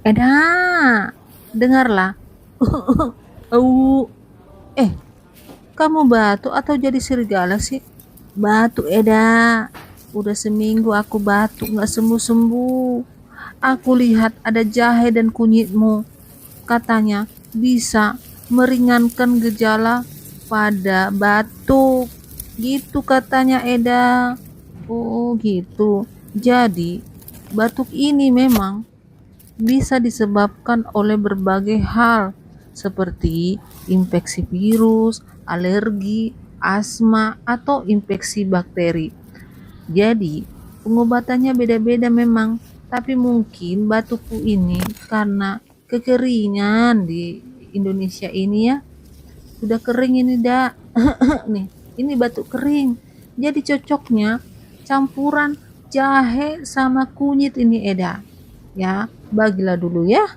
Eda, dengarlah. Au, eh, kamu batuk atau jadi serigala sih? Batuk, Eda. Udah seminggu aku batuk nggak sembuh-sembuh. Aku lihat ada jahe dan kunyitmu. Katanya bisa meringankan gejala pada batuk. Gitu katanya Eda. Oh gitu. Jadi batuk ini memang bisa disebabkan oleh berbagai hal seperti infeksi virus, alergi, asma, atau infeksi bakteri. Jadi, pengobatannya beda-beda memang, tapi mungkin batukku ini karena kekeringan di Indonesia ini ya, udah kering ini dah. Nih, ini batuk kering. Jadi cocoknya campuran jahe sama kunyit ini Eda. Ya, bagilah dulu ya.